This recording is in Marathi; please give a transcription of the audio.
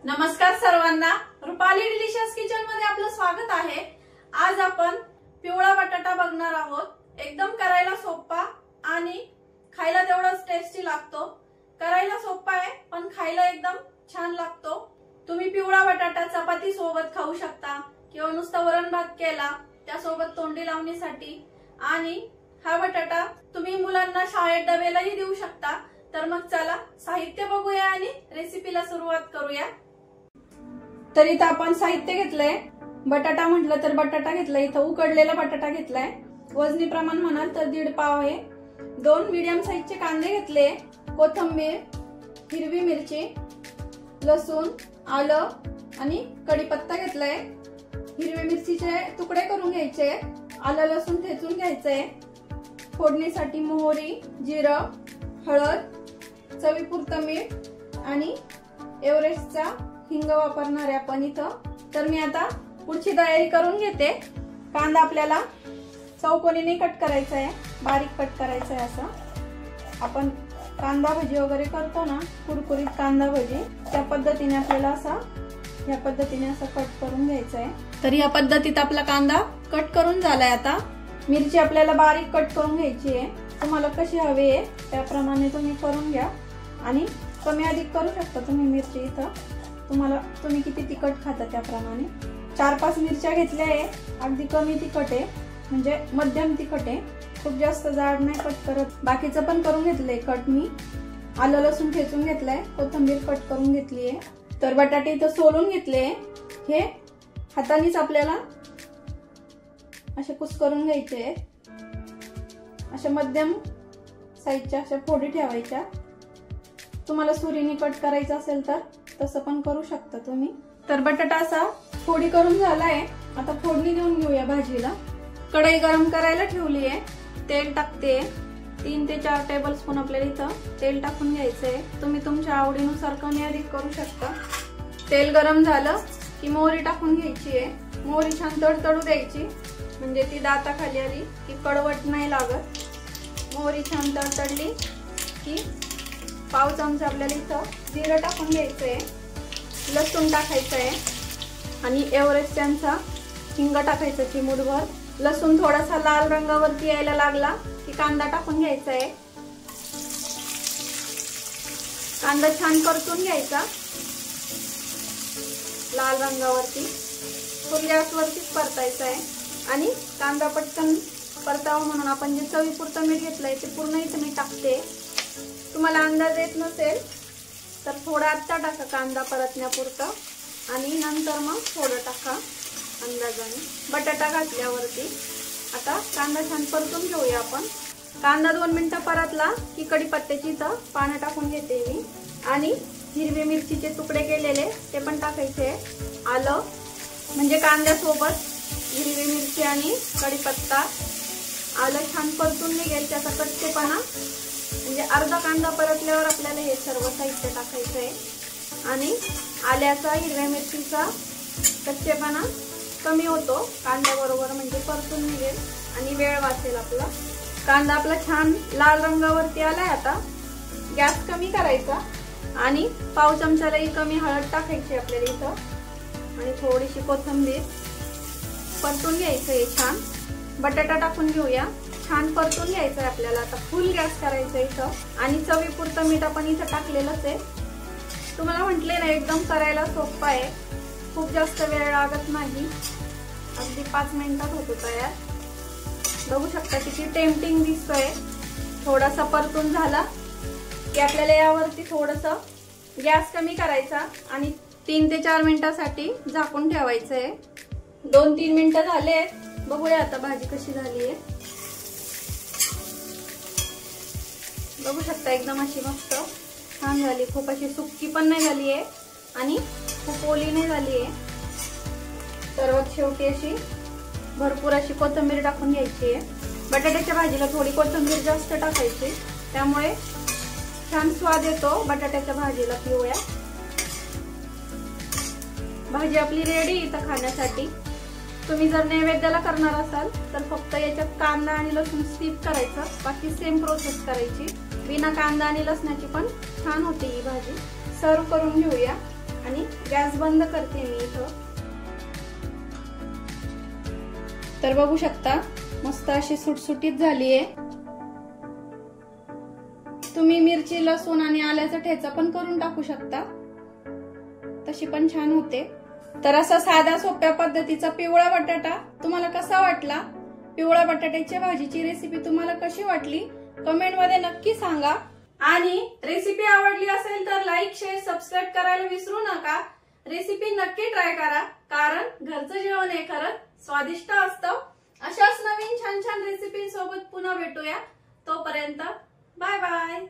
नमस्कार सर्वांना, रुपाली डिलिशियस किचन मध्ये आपलं स्वागत आहे। आज आपण पिवळा बटाटा बघणार आहोत। एकदम करायला सोपा आणि खायला तेवढाच टेस्टी लागतो। करायला सोपा आहे पण खायला एकदम छान लागतो। तुम्ही पिवळा बटाटा चपाती सोबत खाऊ शकता किंवा नुसता वरण भात केला त्यासोबत तोंडी लावणीसाठी। आणि हा बटाटा तुम्ही मुलांना शाळेत डब्यालाही देऊ शकता। तर मग चला साहित्य बघूया आणि रेसिपीला सुरुवात करूया। तर इथं आपण साहित्य घेतलंय। बटाटा म्हटलं तर बटाटा घेतलाय, इथं उकडलेला बटाटा घेतलाय। वजनी प्रमाण म्हणाल तर 1.5 पाव आहे। 2 मीडियम साईजचे कांदे घेतले, कोथिंबीर, हिरवी मिरची, लसूण, आलं आणि कढीपत्ता घेतलाय। हिरवी मिरचीचे तुकडे करून घ्यायचे, आलं लसूण ठेचून घ्यायचे। फोडणीसाठी मोहरी, जिरं, हळद, चवीपुरतं मीठ आणि एव्हरेस्टचा हिंग वापरणार आहे आपण इथं। तर मी आता पुढची तयारी करून घेते। कांदा आपल्याला चौकोनीने कट करायचा आहे, बारीक कट करायचा आहे। असं आपण कांदा भजी वगैरे करतो ना, कुरकुरीत कांदा भजी, त्या पद्धतीने आपल्याला या पद्धतीने असं कट करून घ्यायचा आहे। तर या पद्धतीत आपला कांदा कट करून झालाय। आता मिरची आपल्याला बारीक कट करून घ्यायची आहे। तुम्हाला कशी हवी आहे त्याप्रमाणे तुम्ही करून घ्या आणि कमी अधिक करू शकता तुम्ही मिरची। इथं तुम्ही किती तिखट खाता त्याप्रमाणे 4-5 मिरच्या घेतल्या आहे। अगदी कमी तिखट आहे, म्हणजे मध्यम तिखट आहे, खूप जास्त जाड नाही कट करत। बाकीचं पण करून घेतलंय कट मी। आलं लसूण ठेचून घेतलंय, कोथिंबीर कट करून घेतली आहे। तर बटाटे इथं सोलून घेतले, हे हातानेच आपल्याला असे कुस करून घ्यायचे। अशा मध्यम साईजच्या अशा फोडी ठेवायच्या। तुम्हाला सुरीने कट करायचं असेल तर तसं पण करू शकता तुम्ही। तर बटाटा असा फोडी करून झालाय। आता फोडणी देऊन घेऊया भाजीला। कढई गरम करायला ठेवली आहे, तेल टाकते। 3 ते 4 टेबलस्पून आपल्याला इथं तेल टाकून घ्यायचंय। तुम्ही तुमच्या आवडीनुसार कमी अधिक करू शकता। तेल गरम झालं की मोहरी टाकून घ्यायची आहे। मोहरी छान तडतडू द्यायची, म्हणजे ती दाताखाली आली की कडवट नाही लागत। मोहरी छान तडतडली की पाव चमचा आपल्याला इथं जिरं टाकून घ्यायचंय, लसूण टाकायचंय आणि एव्हरेस्टचा हिंग टाकायचं चिमूटभर। लसूण थोडासा लाल रंगावरती यायला लागला की कांदा टाकून घ्यायचा आहे। कांदा छान परतून घ्यायचा लाल रंगावरती, फुल गॅसवरतीच परतायचा आहे। आणि कांदा पटकन परतावा म्हणून आपण जे चवीपुरतं मीठ घेतलंय ते पूर्ण इथं मी टाकते। तुम्हाला अंदाज येत नसेल तर थोडा आत्ता टाका कांदा परतण्यापुरतं आणि नंतर मग थोडं टाका अंदाजाने बटाटा घातल्यावरती। आता कांदा छान परतून घेऊया आपण। कांदा 2 मिनिटं परतला की कढीपत्त्याची इथं पानं टाकून घेते मी आणि हिरवी मिरचीचे तुकडे केलेले ते पण टाकायचे। आलं म्हणजे कांद्यासोबत हिरवी मिरची आणि कढीपत्ता, आलं छान परतून निघेल त्याचा कच्चेपणा, म्हणजे अर्धा कांदा परतल्यावर आपल्याला हे सर्व साहित्य टाकायचं आहे। आणि आल्याचा हिरव्या मिरचीचा कच्चेपणा कमी होतो कांद्याबरोबर, म्हणजे परतून निघेल आणि वेळ वाचेल आपला। कांदा आपला छान लाल रंगावरती आलाय। आता गॅस कमी करायचा आणि पाव चमचालाही कमी हळद टाकायची आपल्याला इथं आणि थोडीशी कोथिंबीर परतून घ्यायचं आहे छान। बटाटा टाकून घेऊया, छान परतून घ्यायचं आहे आपल्याला। आता फुल गॅस करायचं इथं आणि चवीपुरतं मीठ आपण इथं टाकलेलंच आहे। तुम्हाला म्हटले ना एकदम करायला सोपं आहे, खूप जास्त वेळ लागत नाही, अगदी 5 मिनिटात होतो तयार। बघू शकता किती टेम्पटिंग दिसतोय। थोडासा परतून झाला की आपल्याला यावरती थोडंसं गॅस कमी करायचा आणि 3 ते 4 मिनिटासाठी झाकून ठेवायचं आहे। 2-3 मिनिटं झाले, बघूया आता भाजी कशी झाली आहे। बघू शकता एकदम अशी मस्त छान झाली, खूप अशी सुक्की पण नाही झाली आहे आणि खूप ओली नाही झाली आहे। सर्वात शेवटी अशी भरपूर अशी कोथिंबीर टाकून घ्यायची आहे। बटाट्याच्या भाजीला थोडी कोथिंबीर जास्त टाकायची, त्यामुळे छान स्वाद येतो बटाट्याच्या भाजीला पिवळ्या। भाजी आपली रेडी इथं खाण्यासाठी। तुम्ही जर नैवेद्याला करणार असाल तर फक्त याच्यात कांदा आणि लसूण स्किप करायचं, बाकी सेम प्रोसेस करायची। बिना कांदा आणि लसणाची पण छान होते ही भाजी। सर्व करून घेऊया आणि गॅस बंद करते मी इथं। तर बघू शकता मस्त अशी सुटसुटीत झालीये। तुम्ही मिरची, लसूण आणि आल्याचा ठेचा पण करून टाकू शकता, तशी पण छान होते। तर असा साध्या सोप्या पद्धतीचा पिवळा बटाटा तुम्हाला कसा वाटला? पिवळा बटाट्याच्या भाजीची रेसिपी तुम्हाला कशी वाटली कमेंट मध्ये नक्की सांगा। आणि रेसिपी आवडली असेल तर लाईक, शेअर, सबस्क्राईब करायला विसरू नका। रेसिपी नक्की ट्राय करा, कारण घरचं जेवण हे खरंच स्वादिष्ट असतं। अशाच नवीन छान छान रेसिपी सोबत पुन्हा भेटूया। तोपर्यंत बाय बाय।